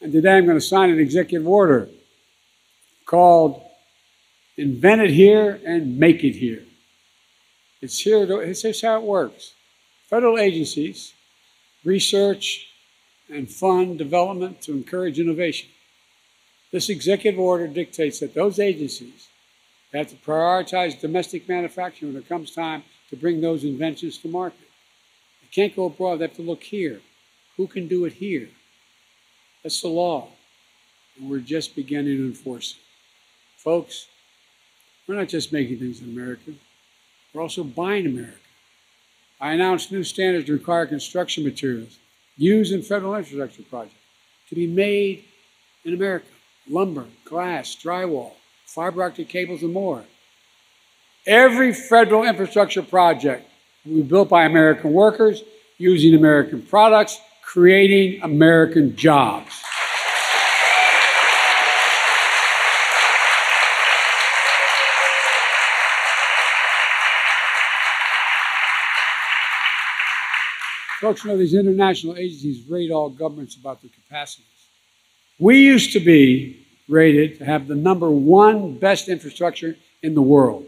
And today I'm going to sign an executive order called Invent It Here and Make It Here. It's here. It's how it works. Federal agencies research and fund development to encourage innovation. This executive order dictates that those agencies have to prioritize domestic manufacturing when it comes time to bring those inventions to market. They can't go abroad. They have to look here. Who can do it here? That's the law. And we're just beginning to enforce it. Folks, we're not just making things in America. We're also buying America. I announced new standards to require construction materials used in federal infrastructure projects to be made in America. Lumber, glass, drywall, fiber optic cables, and more. Every federal infrastructure project will be built by American workers, using American products, creating American jobs. Folks know these international agencies rate all governments about their capacities. We used to be rated to have the #1 best infrastructure in the world.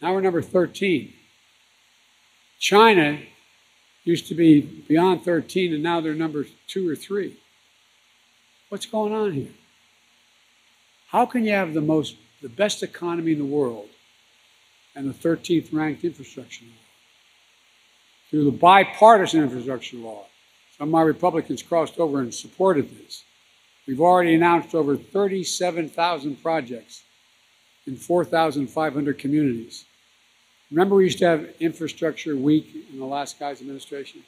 Now we're number 13. China used to be beyond 13, and now they're number 2 or 3. What's going on here? How can you have the best economy in the world and the 13th ranked infrastructure in the world? Through the bipartisan infrastructure law. Some of my Republicans crossed over and supported this. We've already announced over 37,000 projects in 4,500 communities. Remember we used to have Infrastructure Week in the last guy's administration?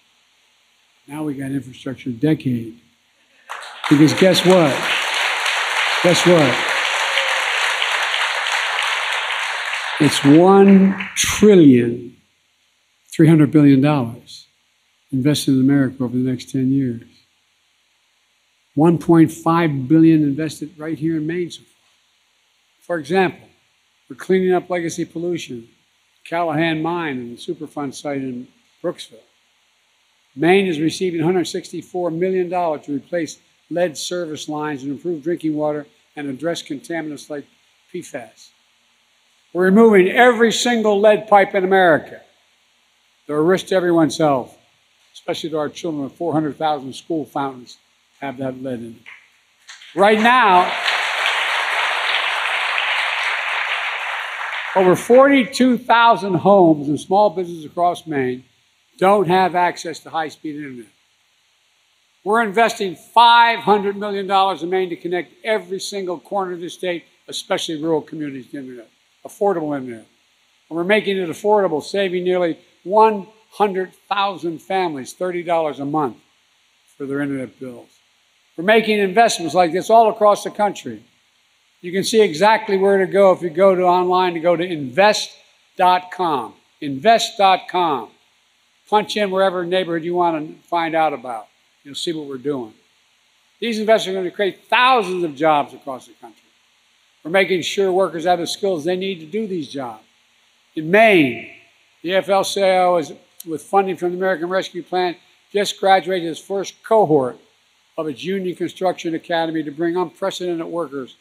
Now we got Infrastructure Decade. Because guess what? Guess what? It's $1,300 billion invested in America over the next 10 years. $1.5 billion invested right here in Maine so far. For example, we're cleaning up legacy pollution, Callahan Mine and the Superfund site in Brooksville. Maine is receiving $164 million to replace lead service lines and improve drinking water and address contaminants like PFAS. We're removing every single lead pipe in America. They're a risk to everyone's health, especially to our children with 400,000 school fountains have that lead in it. Right now, over 42,000 homes and small businesses across Maine don't have access to high-speed internet. We're investing $500 million in Maine to connect every single corner of the state, especially rural communities, to internet, affordable internet. And we're making it affordable, saving nearly 100,000 families $30 a month for their internet bills. We're making investments like this all across the country. You can see exactly where to go if you go to online to go to invest.com. Invest.com. Punch in wherever neighborhood you want to find out about. You'll see what we're doing. These investments are going to create thousands of jobs across the country. We're making sure workers have the skills they need to do these jobs. In Maine, the AFL-CIO is, with funding from the American Rescue Plan, just graduated its first cohort of its union construction academy to bring unprecedented workers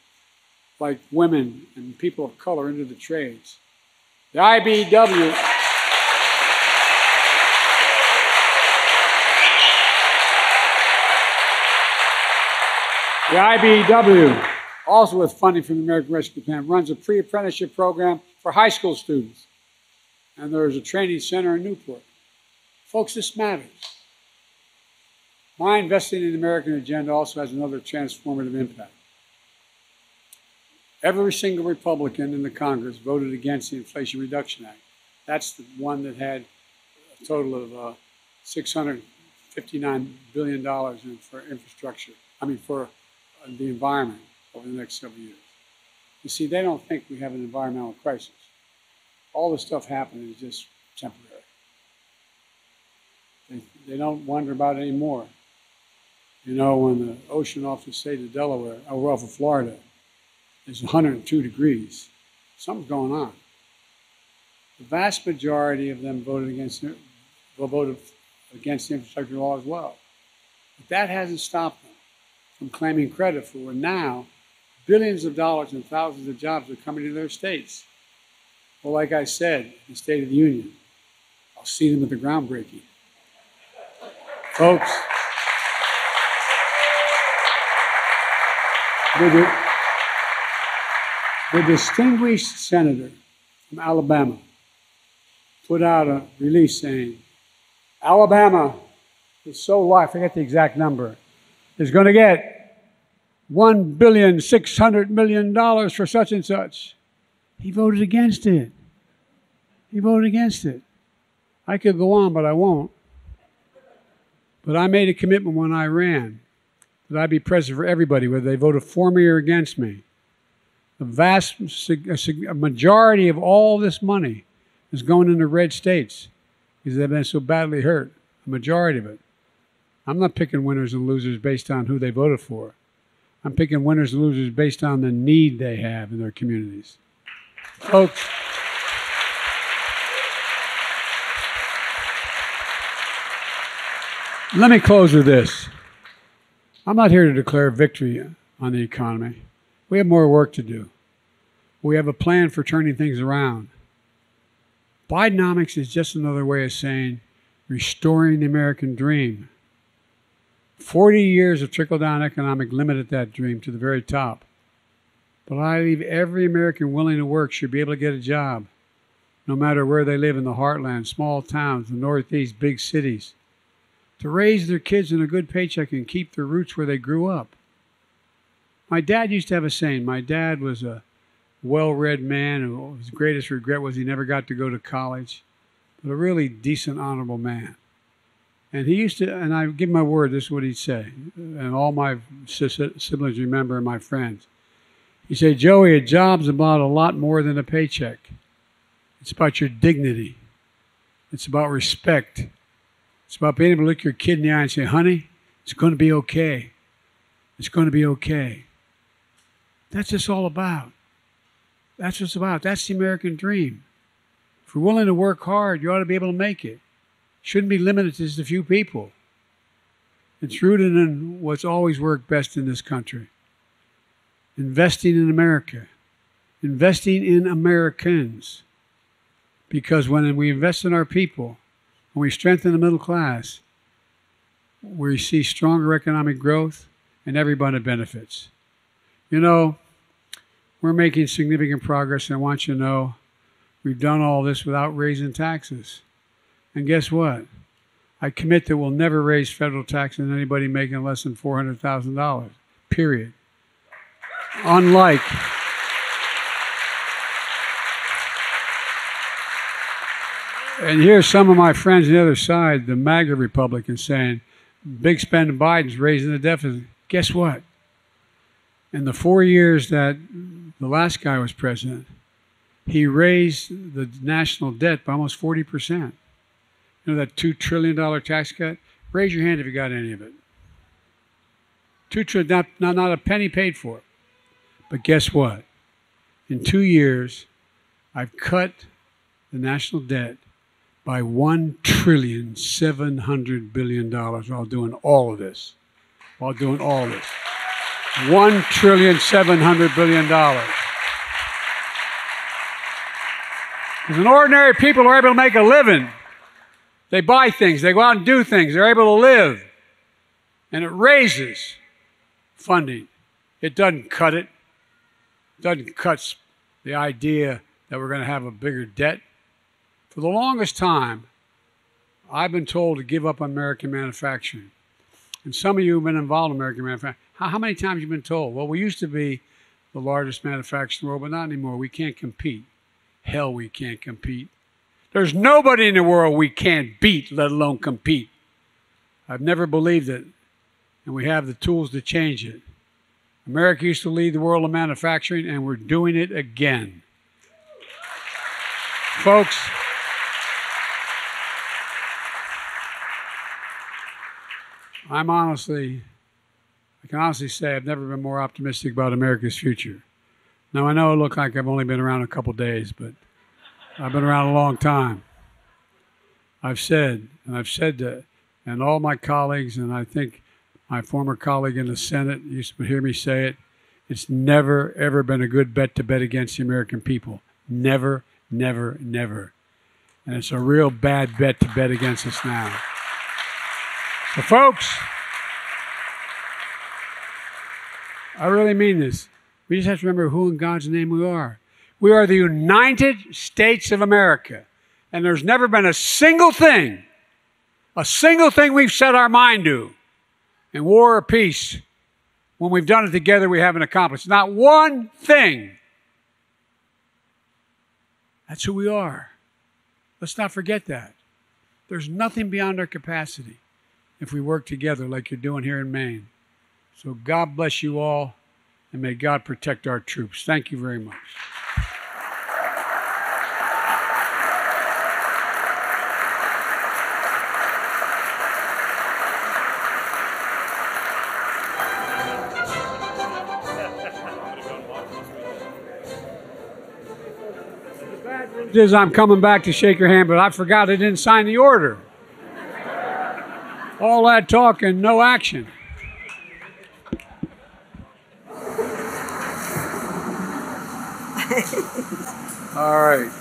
like women and people of color into the trades. The IBEW also with funding from the American Rescue Plan, runs a pre-apprenticeship program for high school students. And there's a training center in Newport. Folks, this matters. My investing in the American agenda also has another transformative impact. Every single Republican in the Congress voted against the Inflation Reduction Act. That's the one that had a total of $659 billion for infrastructure, for the environment over the next several years. You see, they don't think we have an environmental crisis. All this stuff happening is just temporary. They don't wonder about it anymore. You know, when the ocean off the state of Delaware, or off of Florida, is 102 degrees, something's going on. The vast majority of them voted against the infrastructure law as well. But that hasn't stopped them. from claiming credit for. And now, billions of dollars and thousands of jobs are coming to their states. Well, like I said, in the State of the Union, I'll see them at the groundbreaking. Folks, the distinguished senator from Alabama put out a release saying, Alabama is so large, I forget the exact number, is going to get $1,600,000,000 for such and such. He voted against it. He voted against it. I could go on, but I won't. But I made a commitment when I ran that I'd be present for everybody, whether they voted for me or against me. The vast majority of all this money is going into red states because they've been so badly hurt, a majority of it. I'm not picking winners and losers based on who they voted for. I'm picking winners and losers based on the need they have in their communities. Folks, let me close with this. I'm not here to declare victory on the economy. We have more work to do. We have a plan for turning things around. Bidenomics is just another way of saying restoring the American dream. 40 years of trickle-down economic limited that dream to the very top. But I believe every American willing to work should be able to get a job, no matter where they live in the heartland, small towns, the Northeast, big cities, to raise their kids in a good paycheck and keep their roots where they grew up. My dad used to have a saying. My dad was a well-read man who his greatest regret was he never got to go to college, but a really decent, honorable man. And he used to, and I give my word, this is what he'd say, and all my siblings remember and my friends. He'd say, Joey, a job's about a lot more than a paycheck. It's about your dignity. It's about respect. It's about being able to look your kid in the eye and say, honey, it's going to be okay. It's going to be okay. That's what it's all about. That's what it's about. That's the American dream. If you're willing to work hard, you ought to be able to make it. Shouldn't be limited to just a few people. It's rooted in what's always worked best in this country. Investing in America. Investing in Americans. Because when we invest in our people, when we strengthen the middle class, we see stronger economic growth and everybody benefits. You know, we're making significant progress, and I want you to know we've done all this without raising taxes. And guess what? I commit that we'll never raise federal taxes on anybody making less than $400,000, period. Unlike and here's some of my friends on the other side, the MAGA Republicans, saying, big spend Biden's raising the deficit. Guess what? In the 4 years that the last guy was president, he raised the national debt by almost 40%. You know that $2 trillion tax cut? Raise your hand if you got any of it. $2 trillion, not a penny paid for. But guess what? In 2 years, I've cut the national debt by $1,700,000,000,000 while doing all of this. $1,700,000,000,000. Because when ordinary people are able to make a living, they buy things, they go out and do things, they're able to live. And it raises funding. It doesn't cut it. It doesn't cut the idea that we're going to have a bigger debt. For the longest time, I've been told to give up on American manufacturing. And some of you have been involved in American manufacturing. How many times have you been told? Well, we used to be the largest manufacturer in the world, but not anymore. We can't compete. Hell, we can't compete. There's nobody in the world we can't beat, let alone compete. I've never believed it, and we have the tools to change it. America used to lead the world in manufacturing, and we're doing it again. Folks, I can honestly say I've never been more optimistic about America's future. Now, I know it looks like I've only been around a couple days, but I've been around a long time. I've said that, and all my colleagues, and I think My former colleague in the Senate used to hear me say it. It's never, ever been a good bet to bet against the American people. Never, never, never. And it's a real bad bet to bet against us now. So, folks, I really mean this. We just have to remember who in God's name we are. We are the United States of America. And there's never been a single thing we've set our mind to in war or peace, when we've done it together, we haven't accomplished. Not one thing. That's who we are. Let's not forget that. There's nothing beyond our capacity if we work together like you're doing here in Maine. So God bless you all, and may God protect our troops. Thank you very much. I'm coming back to shake your hand, but I forgot I didn't sign the order. All that talk and no action. All right.